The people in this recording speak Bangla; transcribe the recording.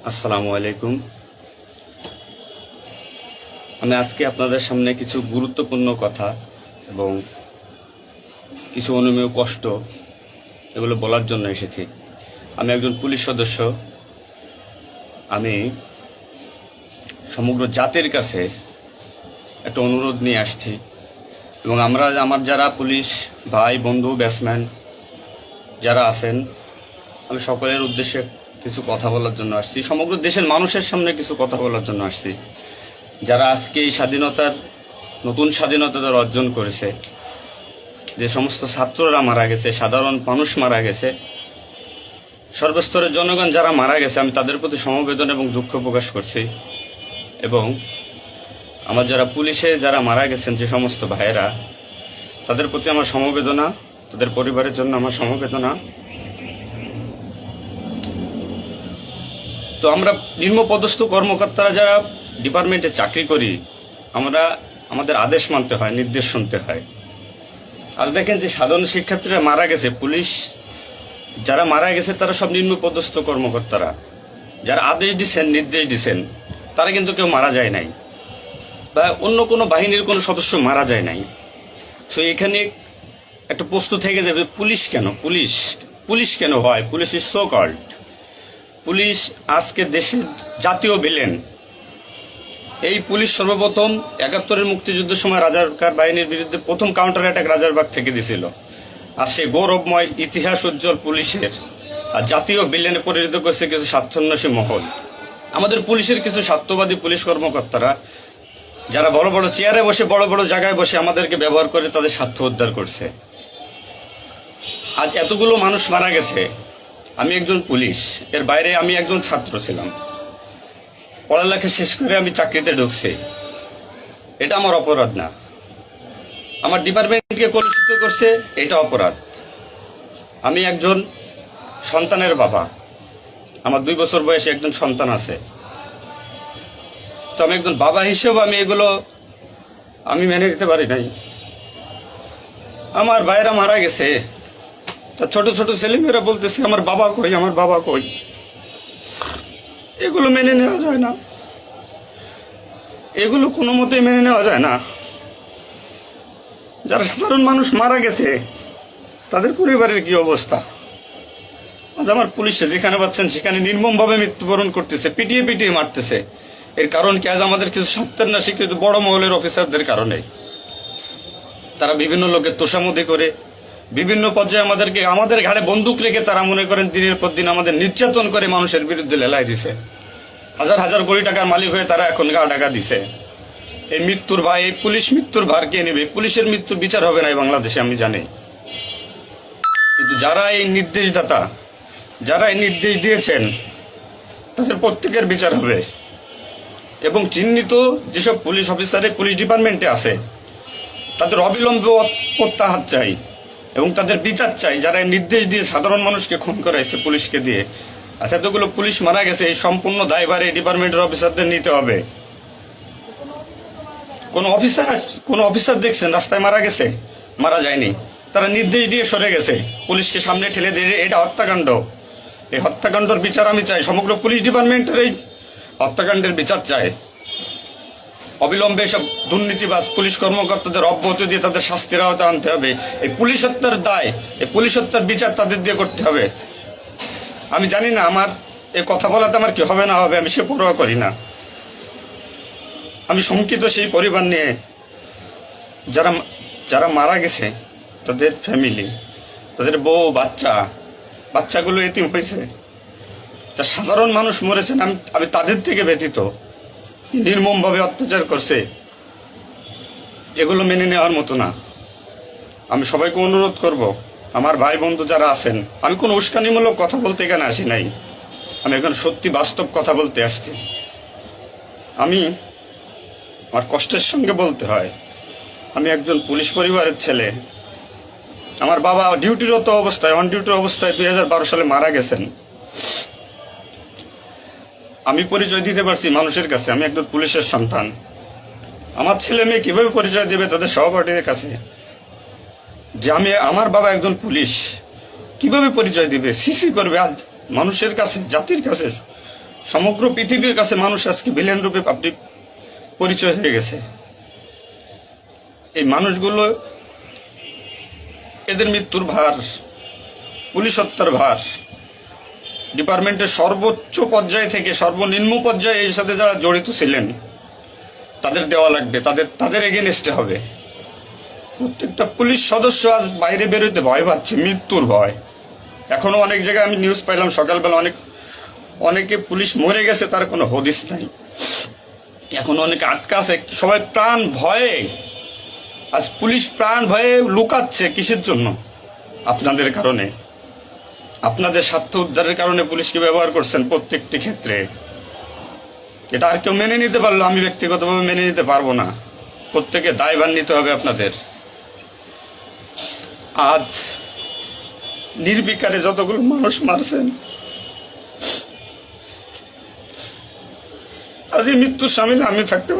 আসসালামু আলাইকুম। আমি আজকে আপনাদের সামনে কিছু গুরুত্বপূর্ণ কথা এবং কিছু অনুমেয় কষ্ট এগুলো বলার জন্য এসেছি। আমি একজন পুলিশ সদস্য। আমি সমগ্র জাতির কাছে একটা অনুরোধ নিয়ে আসছি এবং আমার যারা পুলিশ ভাই বন্ধু ব্যাটসম্যান যারা আছেন, আমি সকলের উদ্দেশ্যে কিছু কথা বলার জন্য আসছি। সমগ্র দেশের মানুষের সামনে কিছু কথা বলার জন্য আসছি। যারা আজকে এই নতুন স্বাধীনতা যারা অর্জন করেছে, যে সমস্ত ছাত্ররা মারা গেছে, সাধারণ মানুষ মারা গেছে, সর্বস্তরের জনগণ যারা মারা গেছে, আমি তাদের প্রতি সমবেদনা এবং দুঃখ প্রকাশ করছি। এবং আমার যারা পুলিশে যারা মারা গেছেন যে সমস্ত ভাইয়েরা, তাদের প্রতি আমার সমবেদনা, তাদের পরিবারের জন্য আমার সমবেদনা। তো আমরা নিম্নপদস্থ কর্মকর্তারা যারা ডিপার্টমেন্টে চাকরি করি, আমাদের আদেশ মানতে হয়, নির্দেশ শুনতে হয়। আজ দেখেন যে সাধারণ শিক্ষার্থীরা মারা গেছে, পুলিশ যারা মারা গেছে তারা সব নিম্নপদস্থ কর্মকর্তারা, যারা আদেশ দিচ্ছেন নির্দেশ দিচ্ছেন, তারা কিন্তু কেউ মারা যায় নাই, বা অন্য কোনো বাহিনীর কোনো সদস্য মারা যায় নাই। তো এখানে একটা প্রশ্ন থেকে যাবে, পুলিশ কেন, পুলিশ কেন হয়? Police is so called. Police আজকে দেশের জাতীয় ভিলেন। এই পুলিশ সর্বপ্রথম ৭১-এর মুক্তিযুদ্ধের সময় রাজাকার বাহিনীর বিরুদ্ধে প্রথম কাউন্টার অ্যাটাক রাজারবাগ থেকে দিয়েছিল। আর সেই গৌরবময় ইতিহাস উজ্জ্বল পুলিশের আর জাতীয় ভিলেনে পরিণত করেছে কিছু স্বার্থান্বেষী মহল। আমাদের পুলিশের কিছু স্বার্থবাদী পুলিশ কর্মকর্তারা, যারা বড় বড় চেয়ারে বসে, বড় বড় জায়গায় বসে আমাদেরকে ব্যবহার করে তাদের স্বার্থ উদ্ধার করছে। আজ এতগুলো মানুষ মারা গেছে। আমি একজন পুলিশ, এর বাইরে আমি একজন ছাত্র ছিলাম। পড়ালেখা শেষ করে আমি চাকরিতে ঢুকছি। এটা আমার অপরাধ না। আমার ডিপার্টমেন্টকে কলুষিত করছে, এটা অপরাধ। আমি একজন সন্তানের বাবা, আমার 2 বছর বয়সে একজন সন্তান আছে। তো আমি একজন বাবা হিসেবে এগুলো মেনে নিতে পারি নাই। আমার ভাইয়েরা মারা গেছে, তা ছোট ছোট ছেলেমেয়েরা বলতেছে আমার বাবা কই, আমার বাবা কই। এগুলো মেনে নেওয়া যায় না, এগুলো কোনো মতেই মেনে নেওয়া যায় না। যারা সাধারণ মানুষ মারা গেছে তাদের পরিবারের কি অবস্থা? আজ আমার পুলিশে যেখানে পাচ্ছেন সেখানে নির্মমভাবে মৃত্যুবরণ করতেছে, পিটিয়ে পিটিয়ে মারতেছে। এর কারণ কি? আজ আমাদের কিছু সত্যের না স্বীকৃত বড় মহলের অফিসারদের কারণে। তারা বিভিন্ন লোকের তোষামোদি করে, বিভিন্ন পর্যায়ে আমাদের ঘাড়ে বন্দুক রেখে তারা মনে করেন দিনের পর দিন আমাদের নির্যাতন করে মানুষের বিরুদ্ধে লেলাই দিছে। হাজার হাজার কোটি টাকার মালিক হয়ে তারা এখন গা টাকা দিছে। এই মৃত্যুর ভার, এই পুলিশ মৃত্যুর ভার কে নেবে? পুলিশের মৃত্যুর বিচার হবে না এই বাংলাদেশে, আমি জানি। কিন্তু যারা এই নির্দেশদাতা, যারা এই নির্দেশ দিয়েছেন, তাদের প্রত্যেকের বিচার হবে। এবং চিহ্নিত যেসব পুলিশ অফিসারে পুলিশ ডিপার্টমেন্টে আছে, তাদের অবিলম্বে প্রত্যাহার চাই এবং তাদের বিচার চাই, যারা নির্দেশ দিয়ে সাধারণ মানুষকে খুন করাইছে পুলিশকে দিয়ে। আচ্ছা, এতগুলো পুলিশ মারা গেছে, এই সম্পূর্ণ দায়ভার এই ডিপার্টমেন্টের অফিসারদের নিতে হবে। কোন অফিসার দেখছেন রাস্তায় মারা গেছে? মারা যায়নি। তারা নির্দেশ দিয়ে সরে গেছে, পুলিশকে সামনে ঠেলে দিয়ে। এটা হত্যাকাণ্ড। এই হত্যাকাণ্ডের বিচার আমি চাই। সমগ্র পুলিশ ডিপার্টমেন্টের এই হত্যাকাণ্ডের বিচার চাই। অবিলম্বে সব দুর্নীতিবাজ পুলিশ কর্মকর্তাদের অব্যাহতি দিয়ে তাদের শাস্তির আওতায় আনতে হবে। এই পুলিশ হত্যার দায়, এই পুলিশ হত্যার বিচার তাদের দিয়ে করতে হবে। আমি জানি না আমার এই কথা বলাতে আমার কি হবে না হবে, আমি সে পরোয়া করি না। আমি শঙ্কিত সেই পরিবার নিয়ে, যারা মারা গেছে, তাদের ফ্যামিলি, তাদের বউ বাচ্চাগুলো এতিম হয়েছে। তা সাধারণ মানুষ মরেছেন, আমি তাদের থেকে ব্যতীত। নির্মমভাবে অত্যাচার করছে, এগুলো মেনে নেওয়ার মতো না। আমি সবাইকে অনুরোধ করব, আমার ভাই বন্ধু যারা আছেন, আমি কোনো উস্কানিমূলক কথা বলতে এখানে আসি নাই। আমি এখন সত্যি বাস্তব কথা বলতে আসছি। আমার কষ্টের সঙ্গে বলতে হয়, আমি একজন পুলিশ পরিবারের ছেলে। আমার বাবা অন ডিউটির অবস্থায় 2012 সালে মারা গেছেন। আমি পরিচয় দিতে পারছি মানুষের কাছে, আমি একজন পুলিশের সন্তান। আমার ছেলে মেয়ে কিভাবে পরিচয় দেবে তাদের সহপাঠীদের কাছে যে আমার বাবা একজন পুলিশ? কিভাবে পরিচয় দিবে? সিসি করবে? আজ মানুষের কাছে, জাতির কাছে সমগ্র পৃথিবীর কাছে মানুষ আজকে ভিলেন রূপে পাবলিক পরিচয় হয়ে গেছে। এই মানুষগুলো, এদের মৃত্যুর ভার, পুলিশ হত্যার ভার ডিপার্টমেন্টের সর্বোচ্চ পর্যায়ে থেকে সর্বনিম্ন পর্যায়ে এর সাথে যারা জড়িত ছিলেন তাদের দেওয়া লাগবে, তাদের এগেনস্টে হবে। প্রত্যেকটা পুলিশ সদস্য আজ বাইরে বেরোতে ভয় পাচ্ছে, মৃত্যুর ভয়। এখনো অনেক জায়গায় আমি নিউজ পাইলাম সকালবেলা, অনেকে পুলিশ মরে গেছে, তার কোনো হদিস নাই। এখন অনেকে আটকা আছে, সবাই প্রাণ ভয়ে, আজ পুলিশ প্রাণ ভয়ে লুকাচ্ছে। কিসের জন্য? আপনাদের কারণে, আপনাদের স্বার্থ উদ্ধারের কারণে পুলিশকে ব্যবহার করছেন প্রত্যেকটি ক্ষেত্রে। এটা আর কেউ মেনে নিতে পারলো, আমি ব্যক্তিগতভাবে মেনে নিতে পারবো না। প্রত্যেকে দায়ভার নিতে হবে আপনাদের। আজ নির্বিকারে যতগুলো মানুষ মারছেন, আজ এই মৃত্যুর সামিল আমি থাকতে পারি।